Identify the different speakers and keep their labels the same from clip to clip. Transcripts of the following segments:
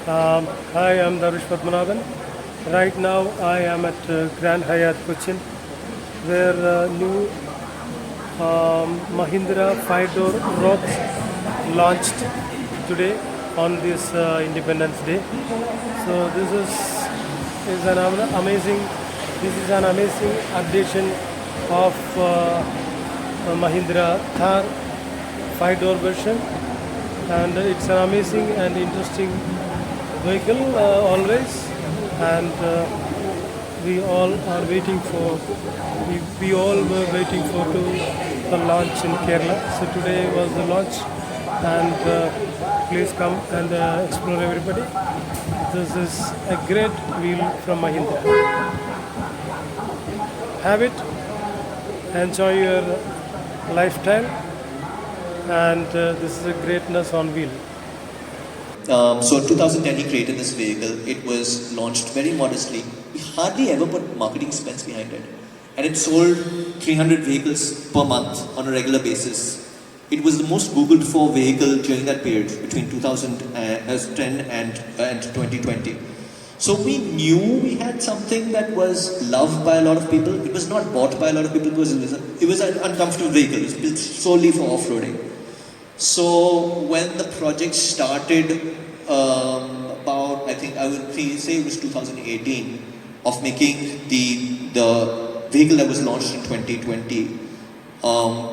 Speaker 1: Hi, I'm Darush Padmanabhan. Right now, I am at Grand Hyatt Cochin, where new Mahindra 5-door Roth launched today on this Independence Day. So is an amazing. This is an amazing addition of Mahindra Thar 5-door version, and it's an amazing and interesting vehicle always, and we all are waiting for. We all were waiting for the launch in Kerala. So today was the launch, and please come and explore everybody. This is a great wheel from Mahindra. Have it, enjoy your lifestyle, and this is a greatness on wheel.
Speaker 2: So in 2010 he created this vehicle. It was launched very modestly. He hardly ever put marketing spends behind it. And it sold 300 vehicles per month on a regular basis. It was the most Googled for vehicle during that period, between 2010 and 2020. So we knew we had something that was loved by a lot of people. It was not bought by a lot of people because it was an uncomfortable vehicle. It was built solely for off-roading. So when the project started, about, I think I would say it was 2018, of making the vehicle that was launched in 2020,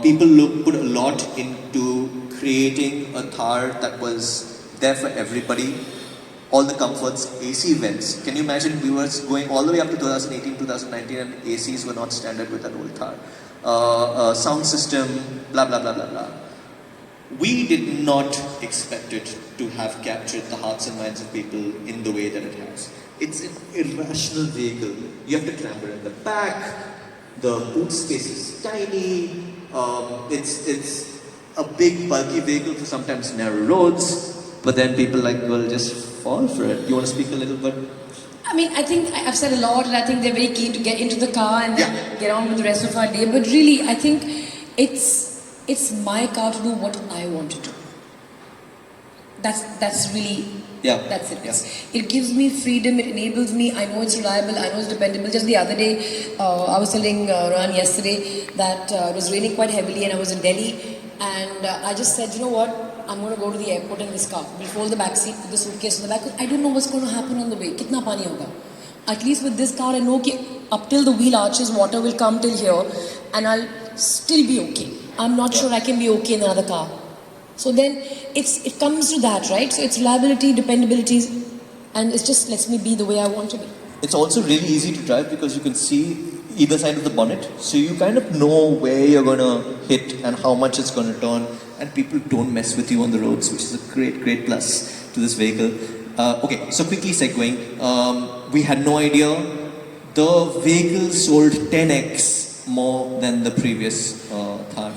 Speaker 2: people put a lot into creating a Thar that was there for everybody. All the comforts, AC vents. Can you imagine, we were going all the way up to 2018, 2019 and ACs were not standard with that old Thar. Sound system, blah, blah, blah, blah, blah. We did not expect it to have captured the hearts and minds of people in the way that it has. It's an irrational vehicle. You have to clamber in the back. The boot space is tiny. It's a big, bulky vehicle for sometimes narrow roads. But then people will just fall for it. You want to speak a little bit?
Speaker 3: I mean, I think I've said a lot, and I think they're very keen to get into the car and then get on with the rest of our day. But really, I think it's my car to do what I want to do. That's really, that's it.
Speaker 2: Yeah.
Speaker 3: It gives me freedom, it enables me, I know it's reliable, I know it's dependable. Just the other day, I was telling Ran yesterday that it was raining quite heavily and I was in Delhi, and I just said, you know what, I'm going to go to the airport in this car. We'll fold the back seat, put the suitcase in the back. I don't know what's going to happen on the way. Kitna pani hoga. At least with this car, I know that up till the wheel arches, water will come till here, and I'll still be okay. I'm not sure I can be okay in another car. So then it comes to that, right? So it's reliability, dependability, and it just lets me be the way I want to be.
Speaker 2: It's also really easy to drive because you can see either side of the bonnet. So you kind of know where you're going to hit and how much it's going to turn. And people don't mess with you on the roads, which is a great, great plus to this vehicle. Okay, so quickly segueing. We had no idea. The vehicle sold 10x more than the previous Thar.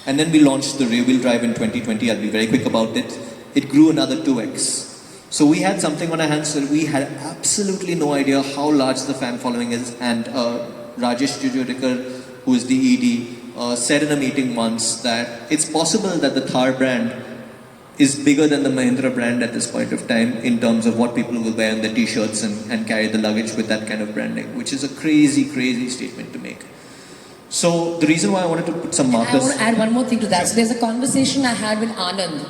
Speaker 2: And then we launched the rear-wheel drive in 2020. I'll be very quick about it. It grew another 2x. So we had something on our hands that we had absolutely no idea how large the fan following is. And Rajesh Jujurikar, who is the ED, said in a meeting once that it's possible that the Thar brand is bigger than the Mahindra brand at this point of time in terms of what people will wear on their t-shirts and carry the luggage with that kind of branding, which is a crazy, crazy statement to make. So the reason why I wanted to put some markers...
Speaker 3: I want to add one more thing to that. So there's a conversation I had with Anand.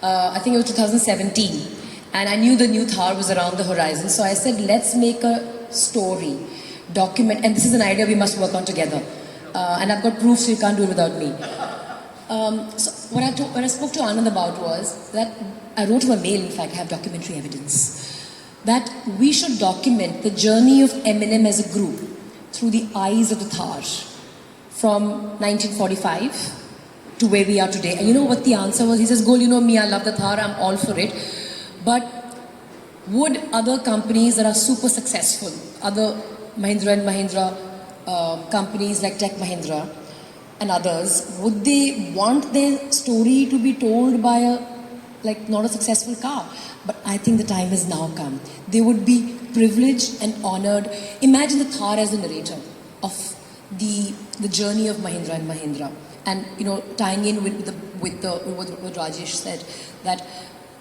Speaker 3: I think it was 2017. And I knew the new Thar was around the horizon. So I said, let's make a story, document, and this is an idea we must work on together. And I've got proof, so you can't do it without me. So what I spoke to Anand about was that I wrote him a mail, in fact, I have documentary evidence, that we should document the journey of M&M as a group through the eyes of the Thar from 1945 to where we are today. And you know what the answer was? He says, Gol, you know me, I love the Thar, I'm all for it. But would other companies that are super successful, other Mahindra and Mahindra companies like Tech Mahindra and others, would they want their story to be told by not a successful car? But I think the time has now come. They would be privileged and honored. Imagine the Thar as the narrator of the journey of Mahindra and Mahindra. And tying in with what Rajesh said, that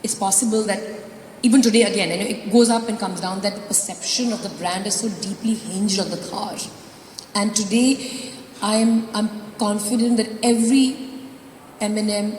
Speaker 3: it's possible that even today again, it goes up and comes down. That perception of the brand is so deeply hinged on the Thar. And today, I'm confident that every M&M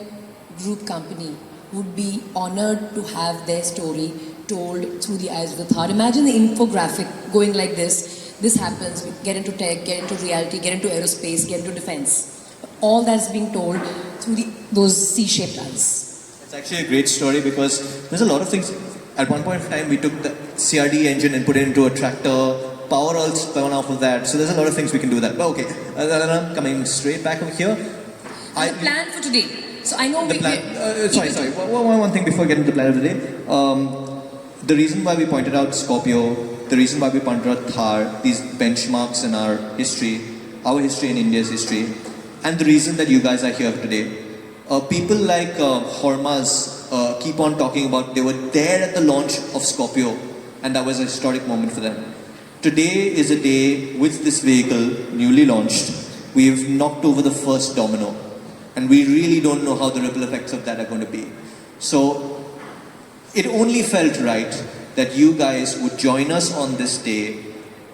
Speaker 3: group company would be honored to have their story told through the eyes of the Thar. Imagine the infographic going like this. This happens, we get into tech, get into reality, get into aerospace, get into defense. All that's being told through those C-shaped eyes.
Speaker 2: It's actually a great story because there's a lot of things. At one point in time, we took the CRD engine and put it into a tractor. Power all spun off of that. So there's a lot of things we can do with that. But okay, coming straight back over here.
Speaker 3: The plan for today. So I know
Speaker 2: sorry. One thing before getting to the plan of the day. The reason why we pointed out Scorpio, the reason why we pointed out Thar, these benchmarks in our history and India's history, and the reason that you guys are here today. People like Hormaz keep on talking about they were there at the launch of Scorpio, and that was a historic moment for them. Today is a day with this vehicle newly launched. We've knocked over the first domino, and we really don't know how the ripple effects of that are going to be. So it only felt right that you guys would join us on this day,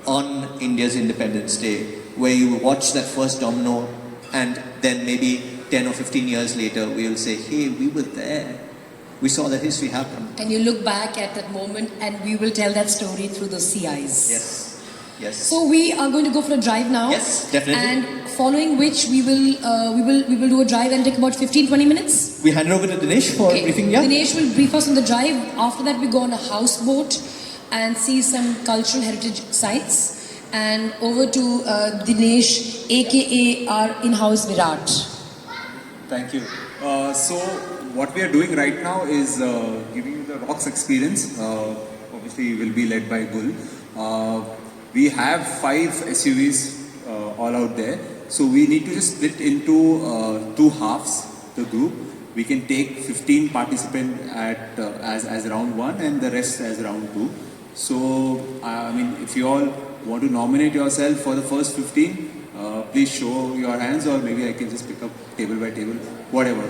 Speaker 2: on India's Independence Day, where you watch that first domino, and then maybe 10 or 15 years later, we will say, hey, we were there. We saw that history happen.
Speaker 3: And you look back at that moment and we will tell that story through those CIs.
Speaker 2: Yes.
Speaker 3: So we are going to go for a drive now.
Speaker 2: Yes, definitely.
Speaker 3: And following which we will do a drive and take about 15-20 minutes.
Speaker 2: We hand it over to Dinesh for briefing, yeah?
Speaker 3: Dinesh will brief us on the drive. After that we go on a houseboat and see some cultural heritage sites. And over to Dinesh, aka our in-house Virat.
Speaker 4: Thank you. So what we are doing right now is giving you the rocks experience. Obviously, will be led by Gul. We have 5 SUVs all out there. So we need to just split into 2 halves, the group. We can take 15 participants at as round 1 and the rest as round 2. So, I mean, if you all want to nominate yourself for the first 15, please show your hands, or maybe I can just pick up table by table, whatever.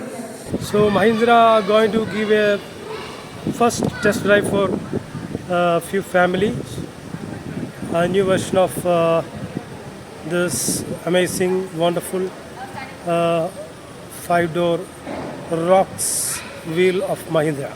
Speaker 1: So Mahindra are going to give a first test drive for a few families, a new version of this amazing, wonderful 5-door rocks wheel of Mahindra.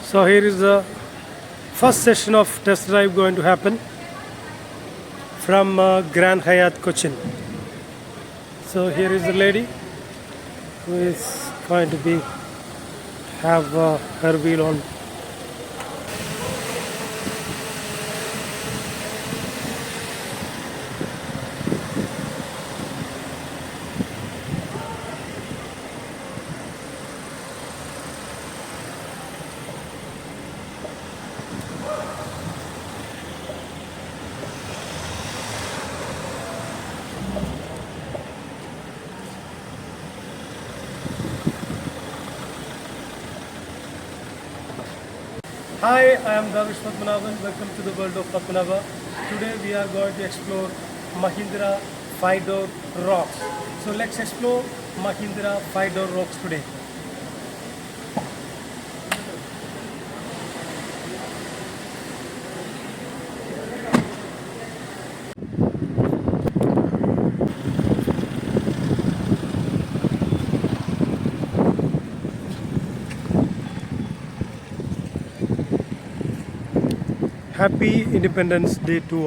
Speaker 1: So here is the first session of test drive going to happen from Grand Hyatt Cochin. So here is the lady who is going to have her wheel on. Hi, I am Darvish Padmanabhan. Welcome to the world of Padmanabha. Today we are going to explore Mahindra 5-door rocks. So let's explore Mahindra 5-door rocks today. Happy Independence Day to all.